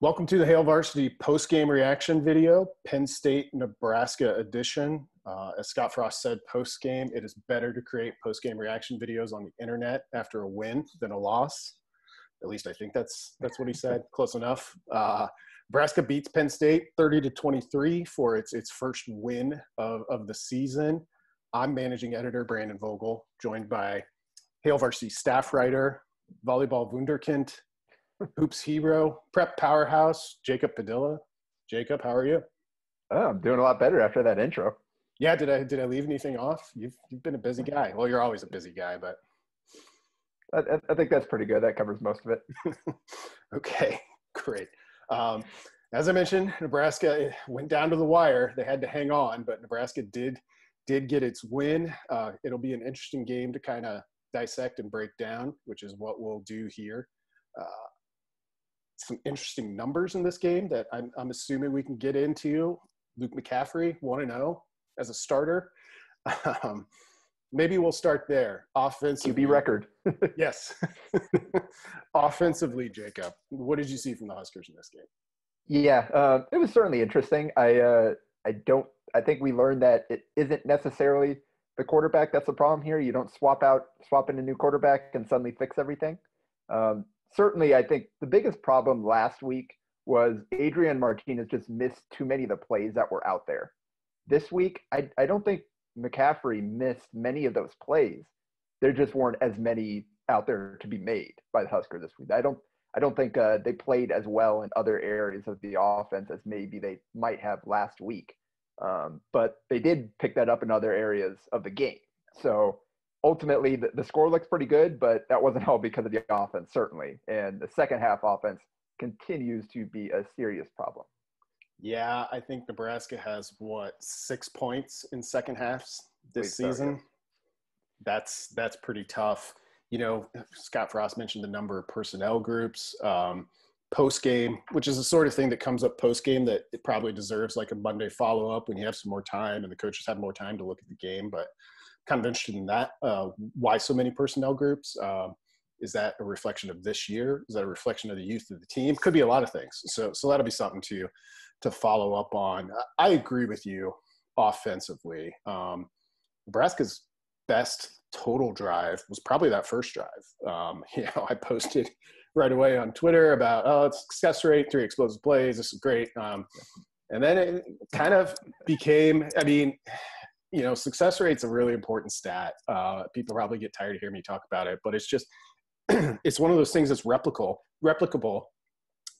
Welcome to the Hail Varsity post-game reaction video, Penn State, Nebraska edition. As Scott Frost said post-game, it is better to create post-game reaction videos on the internet after a win than a loss. At least I think that's what he said. Close enough. Nebraska beats Penn State 30-23 for its first win of the season. I'm managing editor Brandon Vogel, joined by Hail Varsity staff writer, volleyball wunderkind, hoops hero, prep powerhouse, Jacob Padilla. Jacob, how are you? Oh, I'm doing a lot better after that intro. Yeah, did I leave anything off? You've been a busy guy. Well, you're always a busy guy, but I think that's pretty good. That covers most of it. Okay, great. As I mentioned, Nebraska went down to the wire. They had to hang on, but Nebraska did get its win. It'll be an interesting game to kind of dissect and break down, which is what we'll do here. Some interesting numbers in this game that I'm assuming we can get into. Luke McCaffrey, 1-0 as a starter. Maybe we'll start there. Offensively. QB record. Yes. Offensively, Jacob, what did you see from the Huskers in this game? Yeah, it was certainly interesting. I think we learned that it isn't necessarily the quarterback that's the problem here. You don't swap in a new quarterback and suddenly fix everything. Certainly, I think the biggest problem last week was Adrian Martinez just missed too many of the plays that were out there. This week, I don't think McCaffrey missed many of those plays. There just weren't as many out there to be made by the Huskers this week. I don't think they played as well in other areas of the offense as maybe they might have last week. But they did pick that up in other areas of the game. So ultimately, the score looks pretty good, but that wasn't all because of the offense, certainly. And the second half offense continues to be a serious problem. Yeah, I think Nebraska has, 6 points in second halves this season? That's pretty tough. You know, Scott Frost mentioned the number of personnel groups, post-game, which is the sort of thing that comes up post-game that it probably deserves like a Monday follow-up when you have some more time and the coaches have more time to look at the game. But kind of interested in that. Why so many personnel groups? Is that a reflection of this year? Is that a reflection of the youth of the team? Could be a lot of things. So that'll be something to follow up on. I agree with you offensively. Nebraska's best total drive was probably that first drive. I posted right away on Twitter about, it's success rate, 3 explosive plays. This is great. And then it kind of became, success rate's a really important stat. People probably get tired of hearing me talk about it, but it's just, it's one of those things that's replicable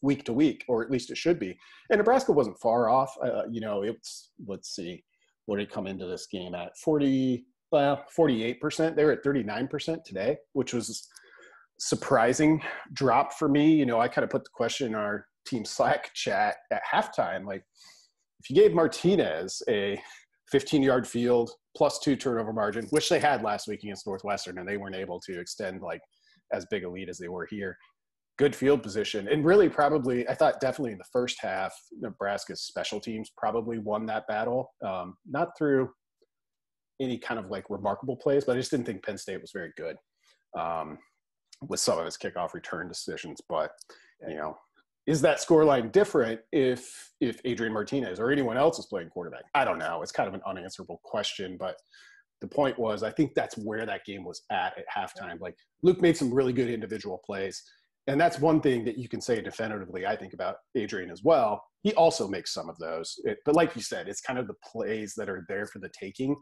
week to week, or at least it should be. And Nebraska wasn't far off. Let's see, what did it come into this game at? 48%. They were at 39% today, which was surprising drop for me. I kind of put the question in our team Slack chat at halftime, like, if you gave Martinez a 15-yard field plus 2 turnover margin, which they had last week against Northwestern, and they weren't able to extend like as big a lead as they were here. Good field position. And really probably, I thought definitely in the first half, Nebraska's special teams probably won that battle. Not through any kind of like remarkable plays, but I just didn't think Penn State was very good with some of its kickoff return decisions. But, is that scoreline different if Adrian Martinez or anyone else is playing quarterback? I don't know. It's kind of an unanswerable question, but the point was, I think that's where that game was at halftime. Like, Luke made some really good individual plays, and that's one thing that you can say definitively, I think, about Adrian as well. He also makes some of those. But like you said, it's kind of the plays that are there for the taking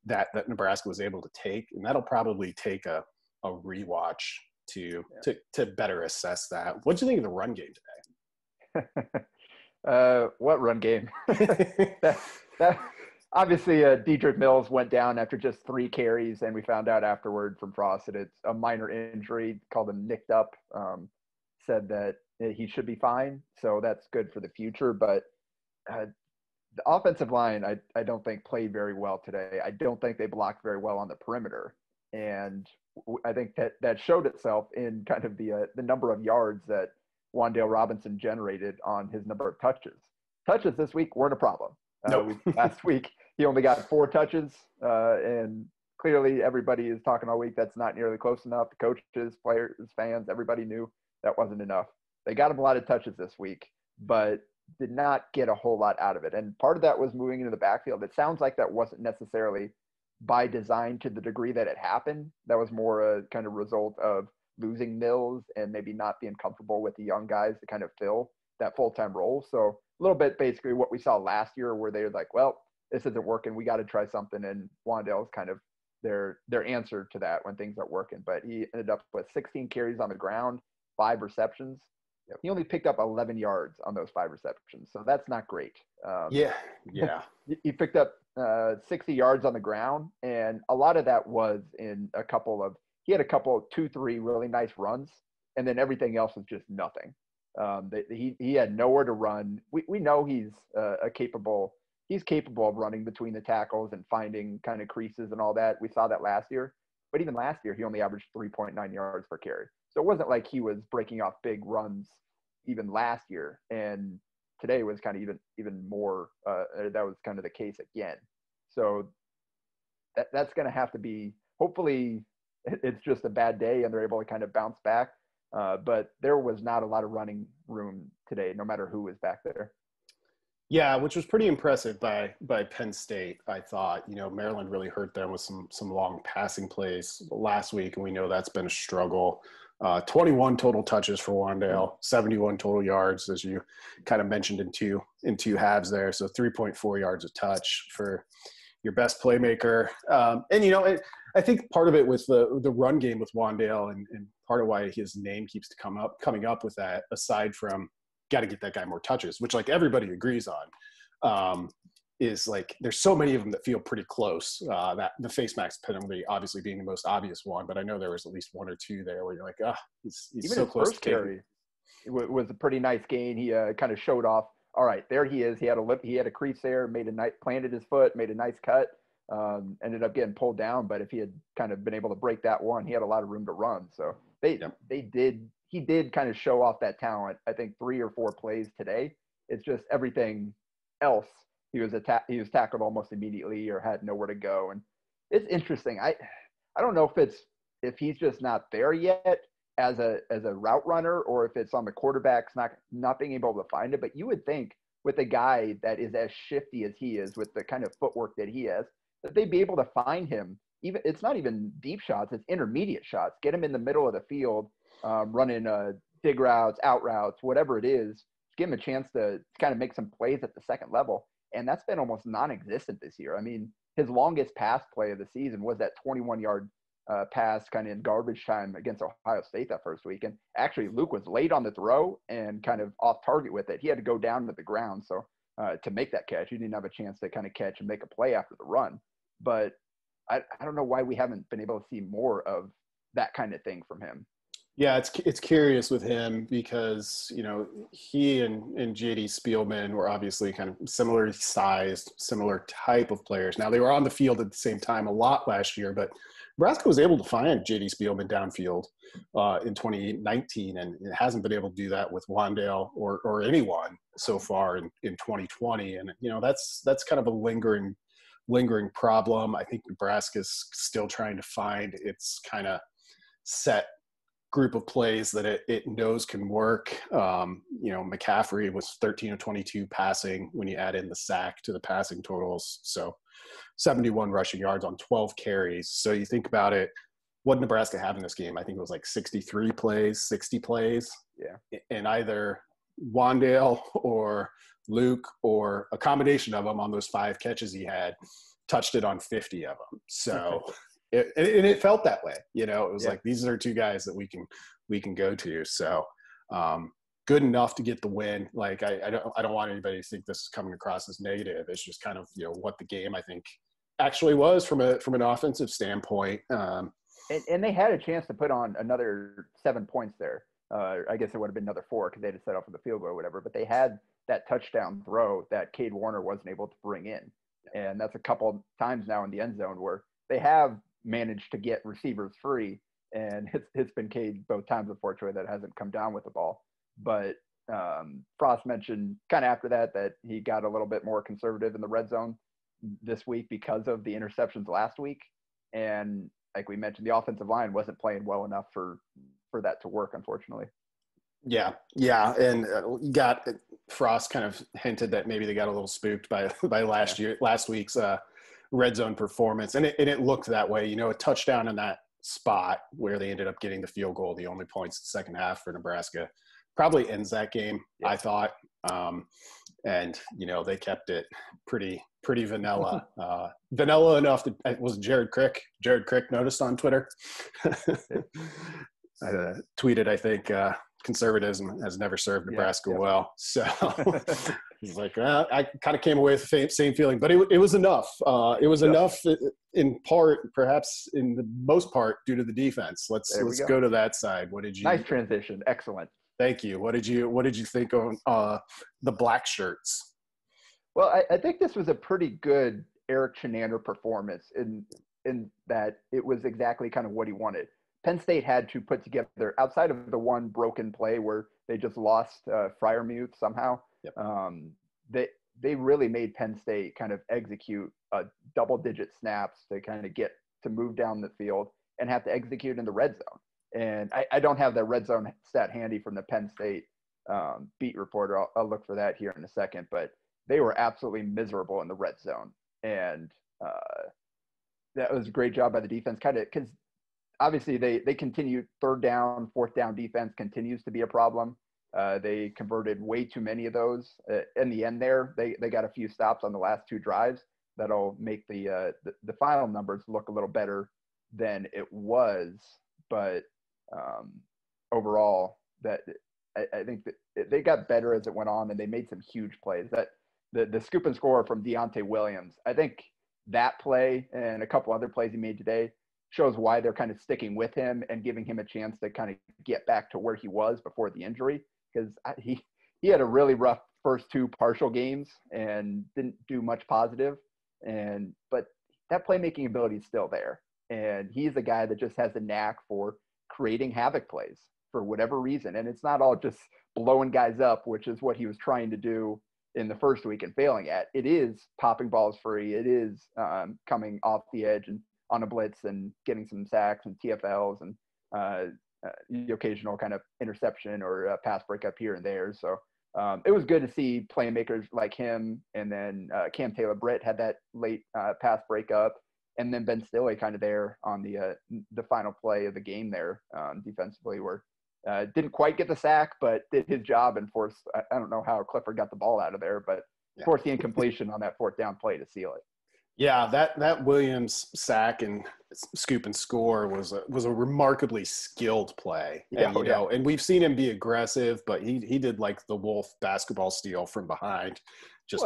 that Nebraska was able to take, and that'll probably take a rewatch to better assess that. What do you think of the run game today? What run game? that obviously, Dedrick Mills went down after just 3 carries, and we found out afterward from Frost that it's a minor injury, called him nicked up. Said that he should be fine, so that's good for the future. But the offensive line, I don't think played very well today. I don't think they blocked very well on the perimeter, and I think that showed itself in kind of the number of yards that Wan'Dale Robinson generated on his number of touches. Touches this week weren't a problem. Nope. Last week he only got 4 touches, and clearly everybody is talking all week that's not nearly close enough. The coaches, players, fans, everybody knew that wasn't enough. They got him a lot of touches this week, but did not get a whole lot out of it. And part of that was moving into the backfield. It sounds like that wasn't necessarily by design to the degree that it happened. That was more a kind of result of losing Mills and maybe not being comfortable with the young guys to kind of fill that full-time role. So a little bit basically what we saw last year where they were like, well, this isn't working. We got to try something. And Wandale's kind of their answer to that when things aren't working. But he ended up with 16 carries on the ground, 5 receptions. He only picked up 11 yards on those 5 receptions. So that's not great. Yeah. He picked up 60 yards on the ground. And a lot of that was in he had a couple of 2-3 really nice runs. And then everything else was just nothing. He had nowhere to run. We know he's capable of running between the tackles and finding kind of creases and all that. We saw that last year. But even last year, he only averaged 3.9 yards per carry. So it wasn't like he was breaking off big runs even last year. And today was kind of even more, that was kind of the case again. So that's going to have to be, hopefully it's just a bad day and they're able to kind of bounce back. But there was not a lot of running room today, no matter who was back there. Yeah, which was pretty impressive by Penn State, I thought. Maryland really hurt them with some long passing plays last week, and we know that's been a struggle. 21 total touches for Wandale, 71 total yards, as you kind of mentioned in two halves there. So 3.4 yards a touch for your best playmaker. I think part of it was the run game with Wandale, and part of why his name keeps coming up with that, aside from got to get that guy more touches, which like everybody agrees on, is like there's so many of them that feel pretty close. That the face mask penalty obviously being the most obvious one, but I know there was at least 1 or 2 there where you're like, he's even so his close first to carry. It was a pretty nice gain. He kind of showed off. All right, there he is. He had a crease there, planted his foot, made a nice cut. Ended up getting pulled down, but if he had kind of been able to break that one, he had a lot of room to run. So he did kind of show off that talent. I think 3 or 4 plays today. It's just everything else. He was tackled almost immediately or had nowhere to go. And it's interesting. I don't know if he's just not there yet as a route runner, or if it's on the quarterbacks not being able to find it. But you would think with a guy that is as shifty as he is, with the kind of footwork that he has, that they'd be able to find him. Even it's not even deep shots; it's intermediate shots. Get him in the middle of the field, running dig routes, out routes, whatever it is. Give him a chance to kind of make some plays at the second level, and that's been almost non-existent this year. I mean, his longest pass play of the season was that 21-yard pass kind of in garbage time against Ohio State that first week. And actually, Luke was late on the throw and kind of off target with it. He had to go down to the ground to make that catch. He didn't have a chance to kind of catch and make a play after the run. But I don't know why we haven't been able to see more of that kind of thing from him. Yeah, it's curious with him because, he and JD Spielman were obviously kind of similar sized, similar type of players. Now, they were on the field at the same time a lot last year, but Nebraska was able to find JD Spielman downfield in 2019, and it hasn't been able to do that with Wandale or anyone so far in 2020. And, that's kind of a lingering problem. I think Nebraska's still trying to find its kind of set group of plays that it knows can work. McCaffrey was 13 of 22 passing when you add in the sack to the passing totals. So 71 rushing yards on 12 carries. So you think about it, what did Nebraska have in this game? I think it was like 63 plays, 60 plays. Yeah. And either Wandale or Luke or a combination of them on those 5 catches he had touched it on 50 of them. So it felt that way, it was like, these are 2 guys that we can go to. So good enough to get the win. Like, I don't want anybody to think this is coming across as negative. It's just kind of, what the game I think actually was from an offensive standpoint. And they had a chance to put on another 7 points there. I guess it would have been another 4 because they had to set up for the field goal or whatever, but they had that touchdown throw that Cade Warner wasn't able to bring in. And that's a couple times now in the end zone where they have managed to get receivers free, and it's been Cade both times, unfortunately, that hasn't come down with the ball. But Frost mentioned kind of after that he got a little bit more conservative in the red zone this week because of the interceptions last week. And like we mentioned, the offensive line wasn't playing well enough for that to work, unfortunately. Yeah, and you got Frost kind of hinted that maybe they got a little spooked by last week's red zone performance, and it looked that way. You know, a touchdown in that spot where they ended up getting the field goal, the only points in the second half for Nebraska, probably ends that game. Yeah. I thought, and you know, they kept it pretty vanilla, vanilla enough that it was Jared Crick noticed on Twitter. Tweeted, I think, conservatism has never served Nebraska well. So he's like, I kind of came away with the same feeling, but it was enough. It was enough in part, perhaps in the most part, due to the defense. Let's go to that side. What did you? Nice transition. Excellent. Thank you. What did you think on the black shirts? Well, I think this was a pretty good Eric Chinander performance in that it was exactly kind of what he wanted. Penn State had to put together, outside of the one broken play where they just lost Freiermuth somehow, they really made Penn State kind of execute double-digit snaps to kind of to move down the field and have to execute in the red zone. And I don't have that red zone stat handy from the Penn State beat reporter. I'll look for that here in a second. But they were absolutely miserable in the red zone. And that was a great job by the defense, kind of because – obviously, they continue third down, fourth down defense continues to be a problem. They converted way too many of those. In the end there, they got a few stops on the last two drives that'll make the final numbers look a little better than it was. But overall, that I think that they got better as it went on, and they made some huge plays. That the scoop and score from Deontay Williams, I think that play and a couple other plays he made today shows why they're kind of sticking with him and giving him a chance to kind of get back to where he was before the injury. Because he had a really rough first two partial games and didn't do much positive. But that playmaking ability is still there. And he's a guy that just has a knack for creating havoc plays for whatever reason. And it's not all just blowing guys up, which is what he was trying to do in the first week and failing at. It is popping balls free. It is coming off the edge and on a blitz and getting some sacks and TFLs and the occasional kind of interception or pass breakup here and there. So it was good to see playmakers like him. And then Cam Taylor-Britt had that late pass breakup. And then Ben Stilley kind of there on the final play of the game there defensively, where didn't quite get the sack, but did his job and forced, I don't know how Clifford got the ball out of there, but forced the incompletion on that fourth down play to seal it. Yeah, that Williams sack and scoop and score was a remarkably skilled play. And, and we've seen him be aggressive, but he did like the Wolf basketball steal from behind, just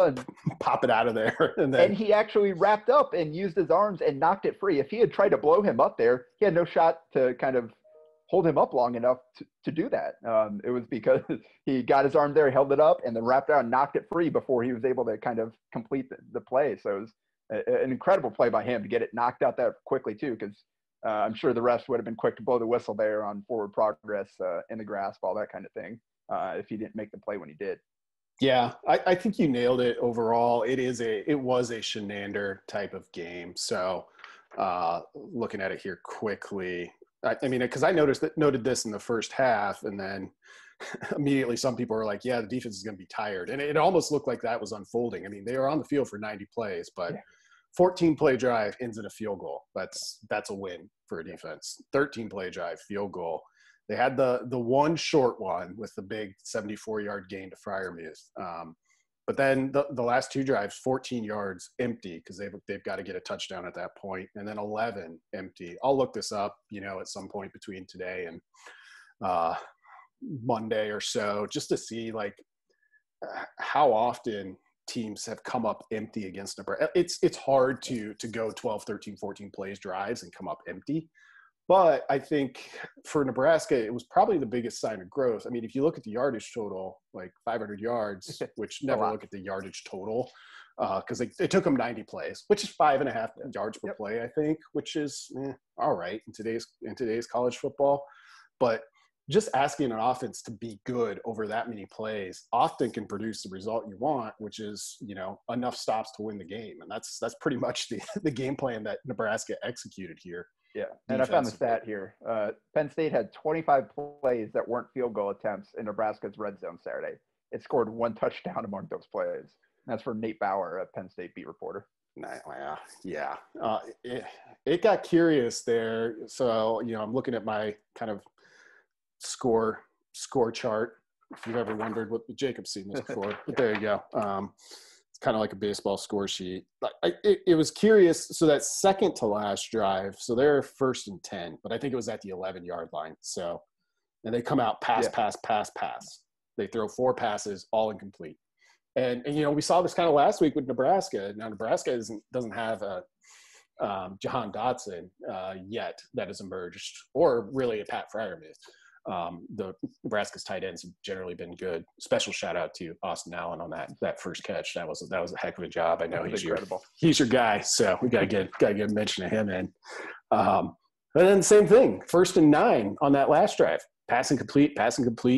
pop it out of there. And he actually wrapped up and used his arms and knocked it free. If he had tried to blow him up there, he had no shot to kind of hold him up long enough to do that. It was because he got his arm there, held it up, and then wrapped out and knocked it free before he was able to kind of complete the play. So it was an incredible play by him to get it knocked out that quickly too, because I'm sure the rest would have been quick to blow the whistle there on forward progress in the grasp, all that kind of thing, if he didn't make the play when he did. Yeah, I think you nailed it overall. It was a Chinander type of game. So looking at it here quickly, I mean, because I noted this in the first half, and then immediately some people were like, yeah, the defense is going to be tired. And it almost looked like that was unfolding. I mean, they were on the field for 90 plays, but 14-play drive ends in a field goal. That's a win for a defense. 13-play drive, field goal. They had the one short one with the big 74-yard gain to Freiermuth. But then the last two drives, 14 yards empty, because they've got to get a touchdown at that point, and then 11 empty. I'll look this up, at some point between today and Monday or so, just to see like how often teams have come up empty against Nebraska. It's hard to go 12, 13, 14 plays drives and come up empty. But I think for Nebraska, it was probably the biggest sign of growth. I mean, if you look at the yardage total, like 500 yards, which never look at the yardage total, because it took them 90 plays, which is 5.5 yards per play, I think, which is all right in today's college football. But just asking an offense to be good over that many plays often can produce the result you want, which is, enough stops to win the game. And that's pretty much the game plan that Nebraska executed here. Yeah, and I found the stat here. Penn State had 25 plays that weren't field goal attempts in Nebraska's red zone Saturday. It scored 1 touchdown among those plays. And that's from Nate Bauer, a Penn State beat reporter. Yeah. It got curious there. So, I'm looking at my kind of score chart. If you've ever wondered Jacob's seen this before, but there you go. It's kind of like a baseball score sheet. It was curious. So that second to last drive, so they're 1st and 10, but I think it was at the 11-yard line. So, and they come out pass. They throw 4 passes, all incomplete. And we saw this kind of last week with Nebraska. Now Nebraska doesn't have a Jahan Dotson yet that has emerged, or really a Pat Freiermuth. The Nebraska's tight ends have generally been good. Special shout out to Austin Allen on that first catch. That was a heck of a job. I know he's your guy, so we gotta get a mention of him in. And then same thing, 1st and 9 on that last drive. Passing complete,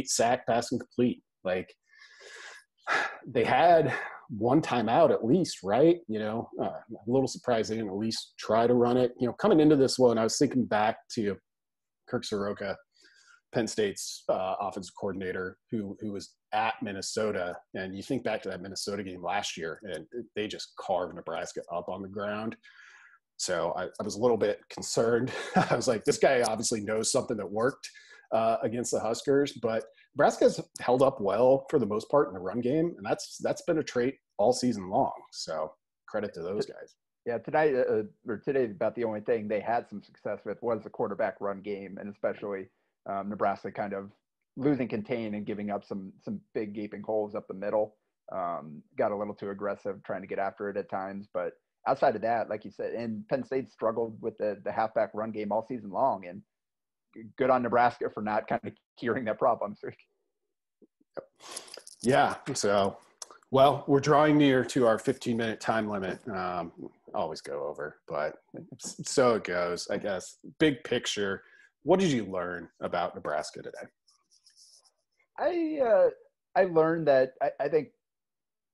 sack, passing complete. Like, they had 1 timeout at least, right? I'm a little surprised they didn't at least try to run it. Coming into this one, I was thinking back to Kirk Soroka, Penn State's offensive coordinator, who was at Minnesota. And you think back to that Minnesota game last year, and they just carved Nebraska up on the ground. So I was a little bit concerned. I was like, this guy obviously knows something that worked against the Huskers, but Nebraska's held up well for the most part in the run game, and that's been a trait all season long. So credit to those guys. Yeah, today about the only thing they had some success with was the quarterback run game, and especially Nebraska kind of losing contain and giving up some big gaping holes up the middle. Got a little too aggressive trying to get after it at times, but outside of that, like you said, and Penn State struggled with the halfback run game all season long, and good on Nebraska for not kind of curing that problem. Yeah. So, well, we're drawing near to our 15-minute time limit. Always go over, but so it goes, I guess. Big picture, what did you learn about Nebraska today? I learned that I think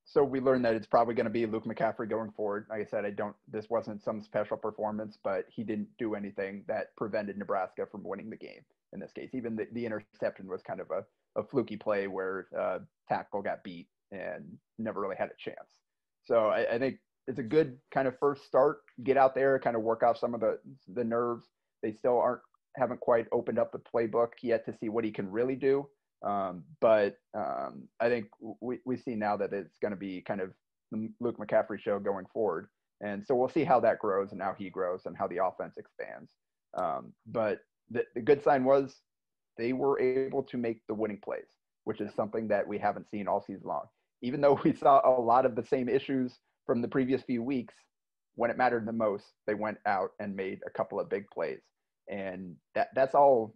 so. We learned that it's probably going to be Luke McCaffrey going forward. Like I said, this wasn't some special performance, but he didn't do anything that prevented Nebraska from winning the game in this case. Even the interception was kind of a fluky play where tackle got beat and never really had a chance. So I think it's a good kind of first start. Get out there, kind of work off some of the nerves. They still haven't quite opened up the playbook yet to see what he can really do. But I think we see now that it's going to be kind of the Luke McCaffrey show going forward. And so we'll see how that grows and how he grows and how the offense expands. But the good sign was they were able to make the winning plays, which is something that we haven't seen all season long. Even though we saw a lot of the same issues from the previous few weeks, when it mattered the most, they went out and made a couple of big plays. And that's all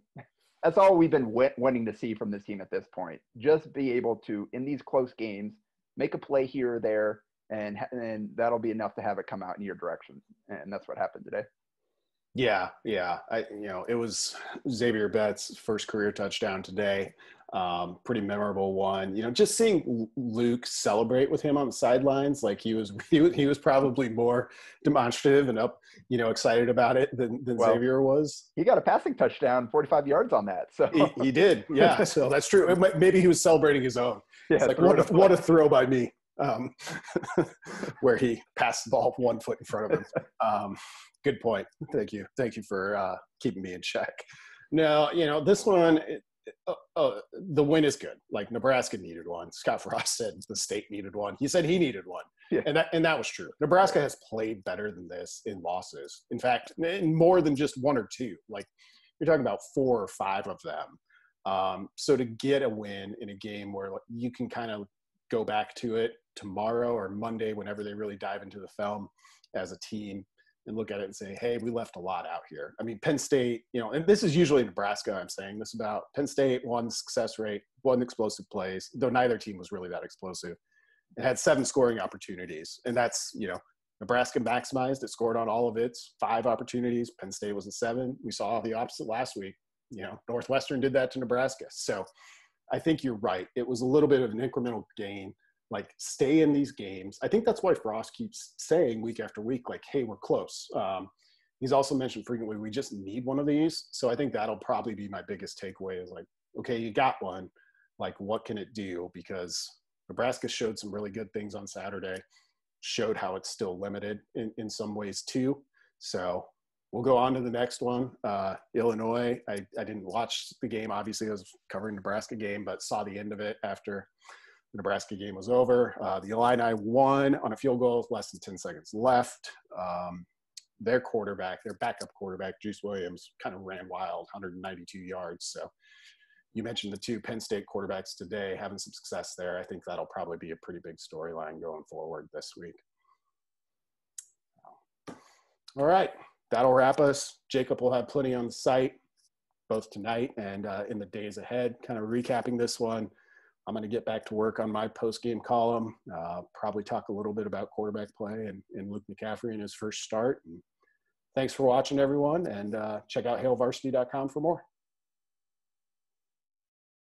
we've been wanting to see from this team at this point. Just be able to, in these close games, make a play here or there, and that'll be enough to have it come out in your direction. And that's what happened today. Yeah. It was Xavier Betts' first career touchdown today. Pretty memorable one. Just seeing Luke celebrate with him on the sidelines, like he was probably more demonstrative and excited about it than Xavier was. He got a passing touchdown, 45 yards on that. So he did. Yeah. So that's true. Maybe he was celebrating his own. Yeah, it's like what a throw by me. Where he passed the ball 1 foot in front of him. Good point. Thank you for keeping me in check. No, this one, the win is good. Like, Nebraska needed one. Scott Frost said the state needed one. He said he needed one. Yeah. And that was true. Nebraska has played better than this in losses. In fact, in more than just 1 or 2. Like, you're talking about 4 or 5 of them. So to get a win in a game where you can kind of go back to it tomorrow or Monday, whenever they really dive into the film as a team, and look at it and say, hey, we left a lot out here. I mean, Penn State, and this is usually Nebraska I'm saying this about. Penn State, 1 success rate, 1 explosive plays, though neither team was really that explosive. It had 7 scoring opportunities. And that's, Nebraska maximized. It scored on all of its 5 opportunities. Penn State was at 7. We saw the opposite last week. Northwestern did that to Nebraska. So I think you're right. It was a little bit of an incremental gain. Like, stay in these games. I think that's why Frost keeps saying week after week, like, hey, we're close. he's also mentioned frequently, we just need one of these. So I think that'll probably be my biggest takeaway is like, okay, you got one. Like, what can it do? Because Nebraska showed some really good things on Saturday, showed how it's still limited in some ways too. So we'll go on to the next one. Illinois, I didn't watch the game. Obviously, I was covering the Nebraska game, but saw the end of it after the Nebraska game was over. The Illini won on a field goal with less than 10 seconds left. Their backup quarterback, Juice Williams, kind of ran wild, 192 yards. So you mentioned the two Penn State quarterbacks today having some success there. I think that'll probably be a pretty big storyline going forward this week. All right, that'll wrap us. Jacob will have plenty on the site, both tonight and in the days ahead, kind of recapping this one. I'm going to get back to work on my post-game column, probably talk a little bit about quarterback play and Luke McCaffrey in his first start. And thanks for watching, everyone, and check out hailvarsity.com for more.